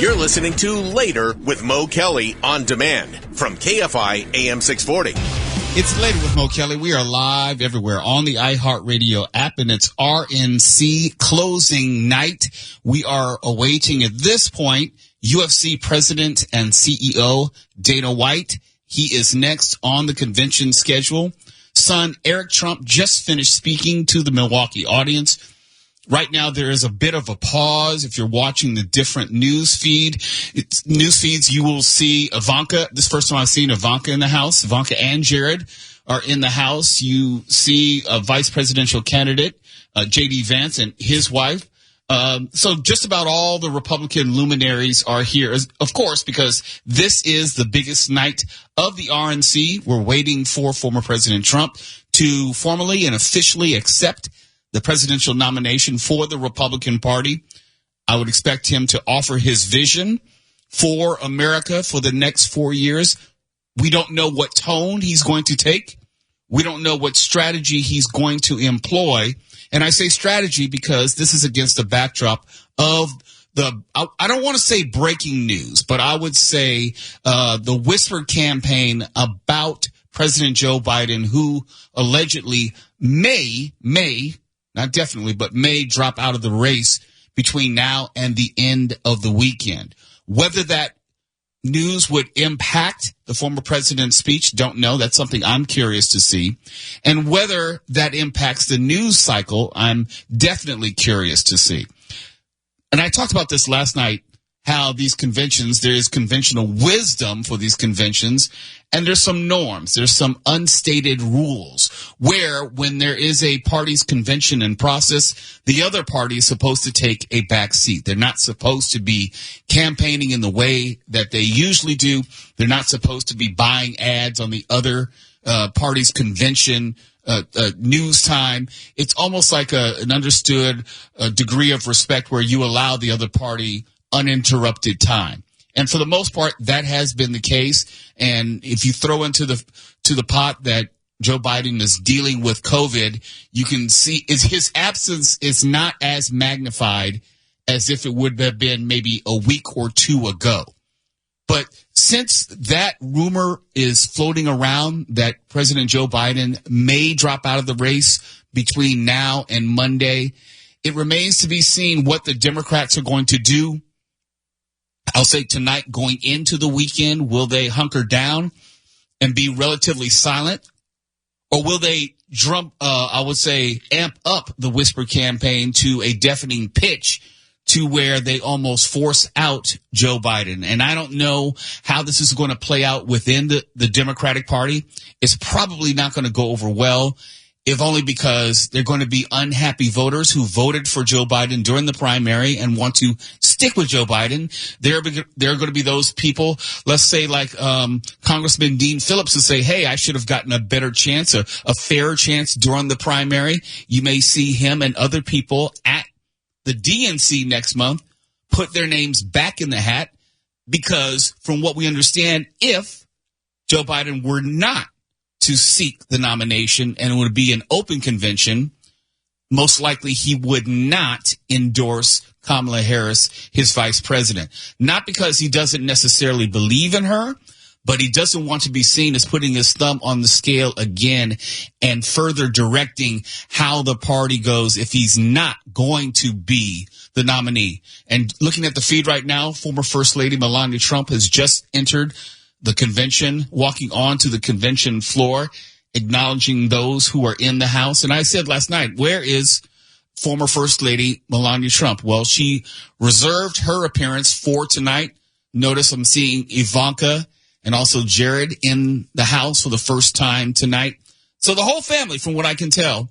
You're listening to Later with Mo Kelly on demand from KFI AM 640. It's Later with Mo Kelly. We are live everywhere on the iHeartRadio app, and it's RNC closing night. We are awaiting at this point UFC President and CEO Dana White. He is next on the convention schedule. Son Eric Trump just finished speaking to the Milwaukee audience. Right now, there is a bit of a pause. If you're watching the different news feeds, you will see Ivanka. This first time I've seen Ivanka in the house. Ivanka and Jared are in the house. You see a vice presidential candidate, J.D. Vance, and his wife. So just about all the Republican luminaries are here, of course, because this is the biggest night of the RNC. We're waiting for former President Trump to formally and officially accept the presidential nomination for the Republican Party. I would expect him to offer his vision for America for the next 4 years. We don't know what tone he's going to take. We don't know what strategy he's going to employ. And I say strategy because this is against the backdrop of I don't want to say breaking news, but I would say the whispered campaign about President Joe Biden, who allegedly may, not definitely, but may drop out of the race between now and the end of the weekend. Whether that news would impact the former president's speech, don't know. That's something I'm curious to see. And whether that impacts the news cycle, I'm definitely curious to see. And I talked about this last night, how these conventions, there is conventional wisdom for these conventions, and there's some norms, there's some unstated rules, where when there is a party's convention in process, the other party is supposed to take a back seat. They're not supposed to be campaigning in the way that they usually do. They're not supposed to be buying ads on the other party's convention news time. It's almost like an understood degree of respect where you allow the other party uninterrupted time. And for the most part, that has been the case. And if you throw into the pot that Joe Biden is dealing with COVID, you can see his absence is not as magnified as if it would have been maybe a week or two ago. But since that rumor is floating around that President Joe Biden may drop out of the race between now and Monday, it remains to be seen what the Democrats are going to do. I'll say tonight going into the weekend, will they hunker down and be relatively silent? Or will they amp up the whisper campaign to a deafening pitch to where they almost force out Joe Biden? And I don't know how this is going to play out within the Democratic Party. It's probably not going to go over well, if only because they're going to be unhappy voters who voted for Joe Biden during the primary and want to stick with Joe Biden. There are going to be those people, let's say like Congressman Dean Phillips, who say, hey, I should have gotten a better chance, a fairer chance during the primary. You may see him and other people at the DNC next month put their names back in the hat because, from what we understand, if Joe Biden were not to seek the nomination and it would be an open convention, most likely he would not endorse Kamala Harris, his vice president. Not because he doesn't necessarily believe in her, but he doesn't want to be seen as putting his thumb on the scale again and further directing how the party goes if he's not going to be the nominee. And looking at the feed right now, former First Lady Melania Trump has just entered the convention, walking onto the convention floor, acknowledging those who are in the house. And I said last night, where is former First Lady Melania Trump? Well, she reserved her appearance for tonight. Notice I'm seeing Ivanka and also Jared in the house for the first time tonight. So the whole family, from what I can tell,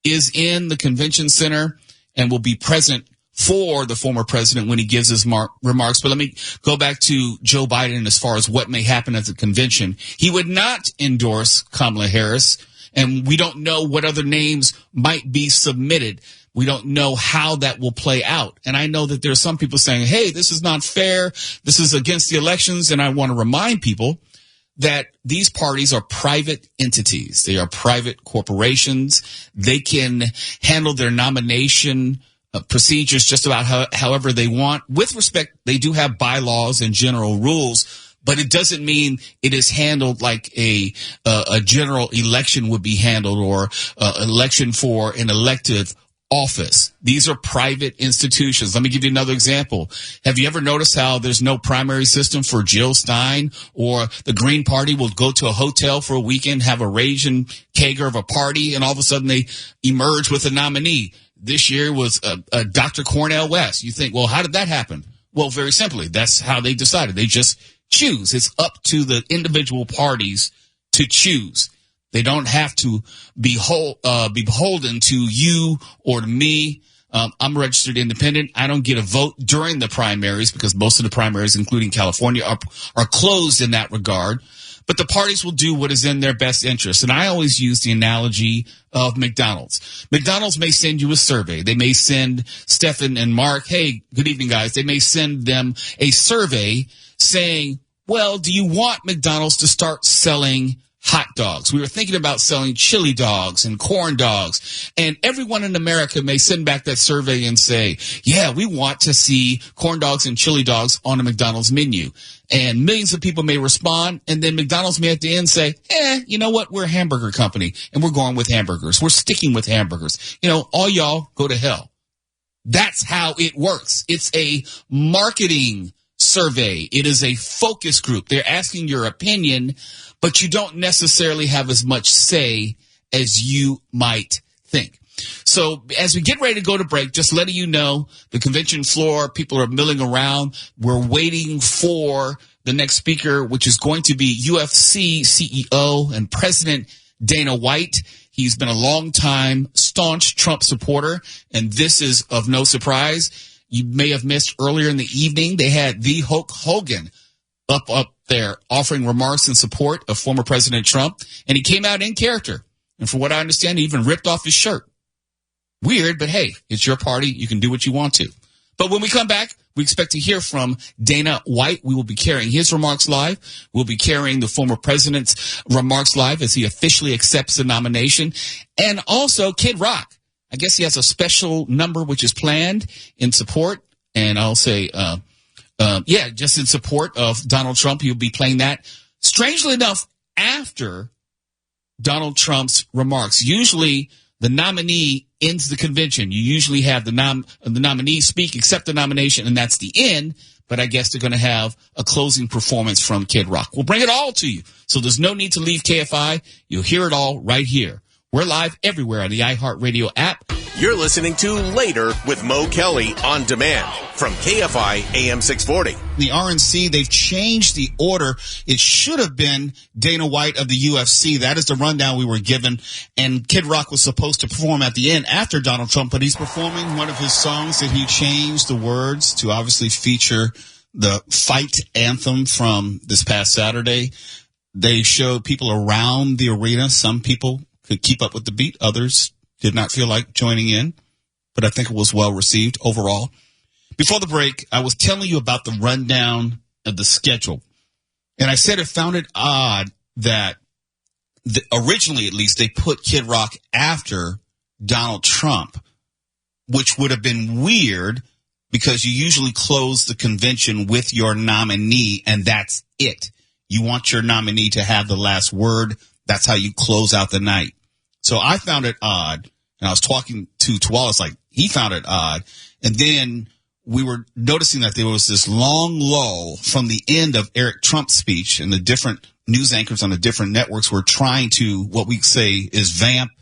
is in the convention center and will be present for the former president when he gives his remarks. But let me go back to Joe Biden as far as what may happen at the convention. He would not endorse Kamala Harris, and we don't know what other names might be submitted. We don't know how that will play out. And I know that there are some people saying, hey, this is not fair. This is against the elections. And I want to remind people that these parties are private entities. They are private corporations. They can handle their nomination procedures just about however they want. With respect, they do have bylaws and general rules, but it doesn't mean it is handled like a general election would be handled, or election for an elective office. These are private institutions. Let me give you another example. Have you ever noticed how there's no primary system for Jill Stein, or the Green Party will go to a hotel for a weekend, have a raging kegger of a party, and all of a sudden they emerge with a nominee? This year was Dr. Cornel West. You think, well, how did that happen? Well, very simply, that's how they decided. They just choose. It's up to the individual parties to choose. They don't have to be beholden to you or to me. I'm a registered independent. I don't get a vote during the primaries because most of the primaries, including California, are closed in that regard. But the parties will do what is in their best interest. And I always use the analogy of McDonald's. McDonald's may send you a survey. They may send Stephen and Mark, hey, good evening, guys. They may send them a survey saying, well, do you want McDonald's to start selling hot dogs? We were thinking about selling chili dogs and corn dogs. And everyone in America may send back that survey and say, yeah, we want to see corn dogs and chili dogs on a McDonald's menu. And millions of people may respond. And then McDonald's may at the end say, you know what? We're a hamburger company and we're going with hamburgers. We're sticking with hamburgers. All y'all go to hell. That's how it works. It's a marketing survey. It is a focus group. They're asking your opinion, but you don't necessarily have as much say as you might think. So as we get ready to go to break, just letting you know, the convention floor, people are milling around. We're waiting for the next speaker, which is going to be UFC CEO and President Dana White. He's been a long-time staunch Trump supporter, and this is of no surprise. You may have missed earlier in the evening, they had the Hulk Hogan up there offering remarks in support of former President Trump, and he came out in character. And from what I understand, he even ripped off his shirt. Weird, but hey, it's your party. You can do what you want to. But when we come back, we expect to hear from Dana White. We will be carrying his remarks live. We'll be carrying the former president's remarks live as he officially accepts the nomination. And also Kid Rock. I guess he has a special number which is planned in support. And I'll say, just in support of Donald Trump. He'll be playing that, strangely enough, after Donald Trump's remarks. Usually the nominee ends the convention. You usually have the nominee speak, accept the nomination, and that's the end. But I guess they're going to have a closing performance from Kid Rock. We'll bring it all to you. So there's no need to leave KFI. You'll hear it all right here. We're live everywhere on the iHeartRadio app. You're listening to Later with Mo Kelly on demand from KFI AM 640. The RNC, they've changed the order. It should have been Dana White of the UFC. That is the rundown we were given. And Kid Rock was supposed to perform at the end after Donald Trump, but he's performing one of his songs that he changed the words to obviously feature the fight anthem from this past Saturday. They showed people around the arena. Some people could keep up with the beat. Others did not feel like joining in, but I think it was well received overall. Before the break, I was telling you about the rundown of the schedule. And I said I found it odd that originally, at least, they put Kid Rock after Donald Trump, which would have been weird because you usually close the convention with your nominee, and that's it. You want your nominee to have the last word. That's how you close out the night. So I found it odd, and I was talking to Wallace, like, he found it odd. And then we were noticing that there was this long lull from the end of Eric Trump's speech, and the different news anchors on the different networks were trying to, what we say is vamp.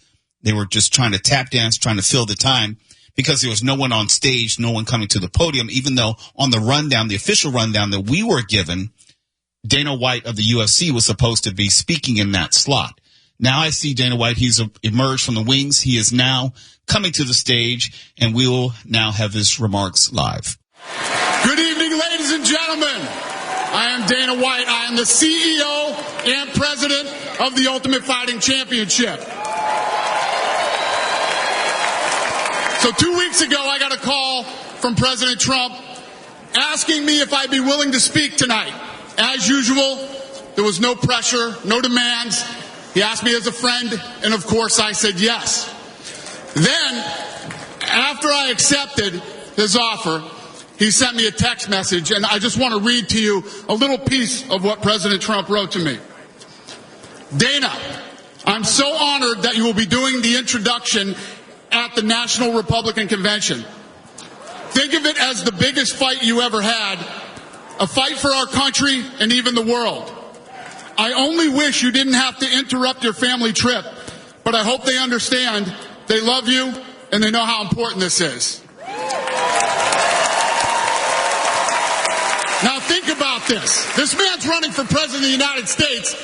They were just trying to tap dance, trying to fill the time, because there was no one on stage, no one coming to the podium, even though on the rundown, the official rundown that we were given, Dana White of the UFC was supposed to be speaking in that slot. Now I see Dana White. He's emerged from the wings. He is now coming to the stage, and we will now have his remarks live. Good evening, ladies and gentlemen. I am Dana White. I am the CEO and president of the Ultimate Fighting Championship. So 2 weeks ago, I got a call from President Trump asking me if I'd be willing to speak tonight. As usual, there was no pressure, no demands. He asked me as a friend, and of course I said yes. Then, After I accepted his offer, he sent me a text message, and I just want to read to you a little piece of what President Trump wrote to me. Dana, I'm so honored that you will be doing the introduction at the National Republican Convention. Think of it as the biggest fight you ever had, a fight for our country and even the world. I only wish you didn't have to interrupt your family trip, but I hope they understand they love you and they know how important this is. Now think about this. This man's running for president of the United States.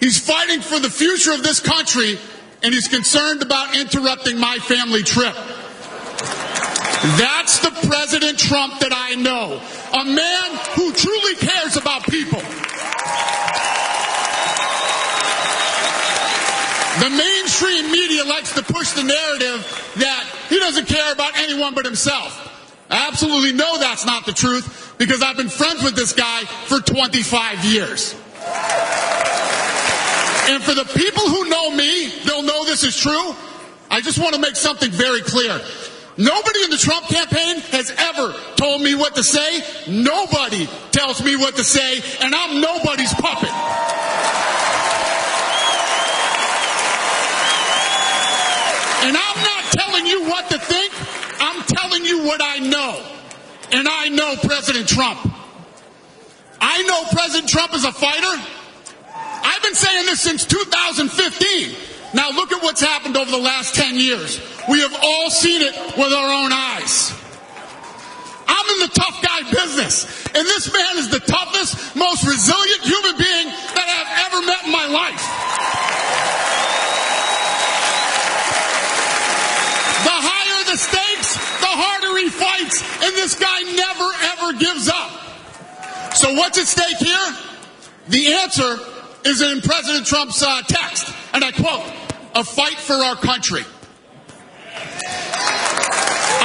He's fighting for the future of this country, and he's concerned about interrupting my family trip. That's the President Trump that I know. A man who truly cares about people. The mainstream media likes to push the narrative that he doesn't care about anyone but himself. I absolutely know that's not the truth because I've been friends with this guy for 25 years. And for the people who know me, they'll know this is true. I just want to make something very clear. Nobody in the Trump campaign has ever told me what to say. Nobody tells me what to say, and I'm nobody's puppet. And I'm not telling you what to think. I'm telling you what I know. And I know President Trump. I know President Trump is a fighter. I've been saying this since 2015. Now look at what's happened over the last 10 years. We have all seen it with our own eyes. I'm in the tough guy business, and this man is the toughest, most resilient human being that I've ever met in my life. The higher the stakes, the harder he fights, and this guy never, ever gives up. So what's at stake here? The answer is in President Trump's text, and I quote, "A fight for our country."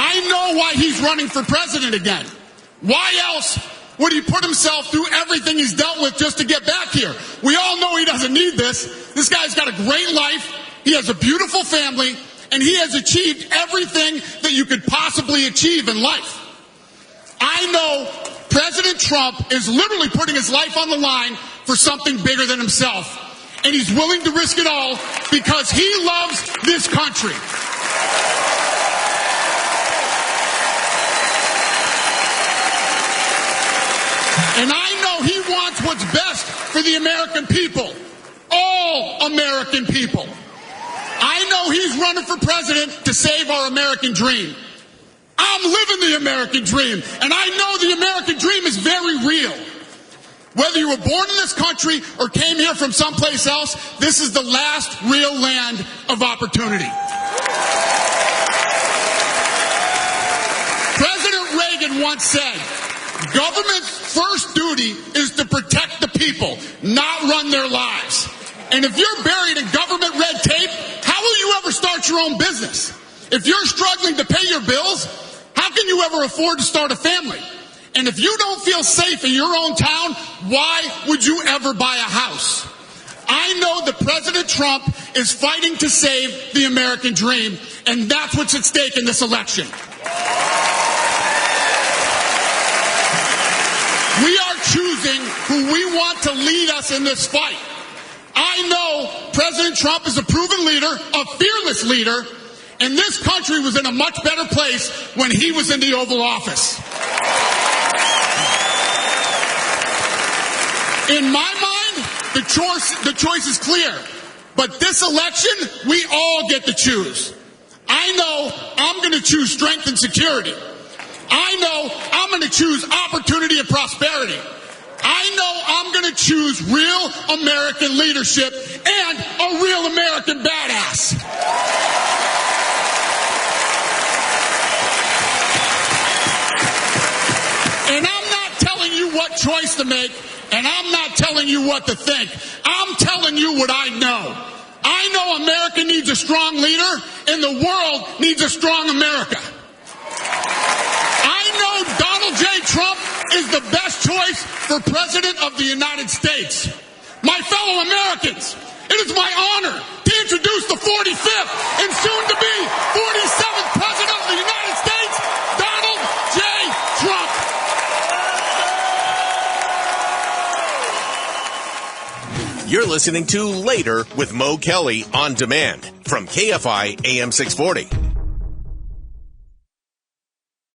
I know why he's running for president again. Why else would he put himself through everything he's dealt with just to get back here? We all know he doesn't need this. This guy's got a great life. He has a beautiful family, and he has achieved everything that you could possibly achieve in life. I know President Trump is literally putting his life on the line for something bigger than himself. And he's willing to risk it all because he loves this country. And I know he wants what's best for the American people. All American people. I know he's running for president to save our American dream. I'm living the American dream, and I know the American dream is very real. Whether you were born in this country or came here from someplace else, this is the last real land of opportunity. President Reagan once said, government's first duty is to protect the people, not run their lives. And if you're buried in government red tape, how will you ever start your own business? If you're struggling to pay your bills, how can you ever afford to start a family? And if you don't feel safe in your own town, why would you ever buy a house? I know that President Trump is fighting to save the American dream, and that's what's at stake in this election. We are choosing who we want to lead us in this fight. I know President Trump is a proven leader, a fearless leader, and this country was in a much better place when he was in the Oval Office. In my mind, the choice is clear. But this election, we all get to choose. I know I'm going to choose strength and security. I know I'm going to choose opportunity and prosperity. I know I'm going to choose real American leadership and a real American badass. And I'm not telling you what choice to make, and I'm not telling you what to think. I'm telling you what I know. I know America needs a strong leader, and the world needs a strong America. I know Donald J. Trump is the best choice for President of the United States. My fellow Americans, it is my honor to introduce the 45th and soon to be 47th President of the United You're listening to Later with Mo Kelly on demand from KFI AM 640.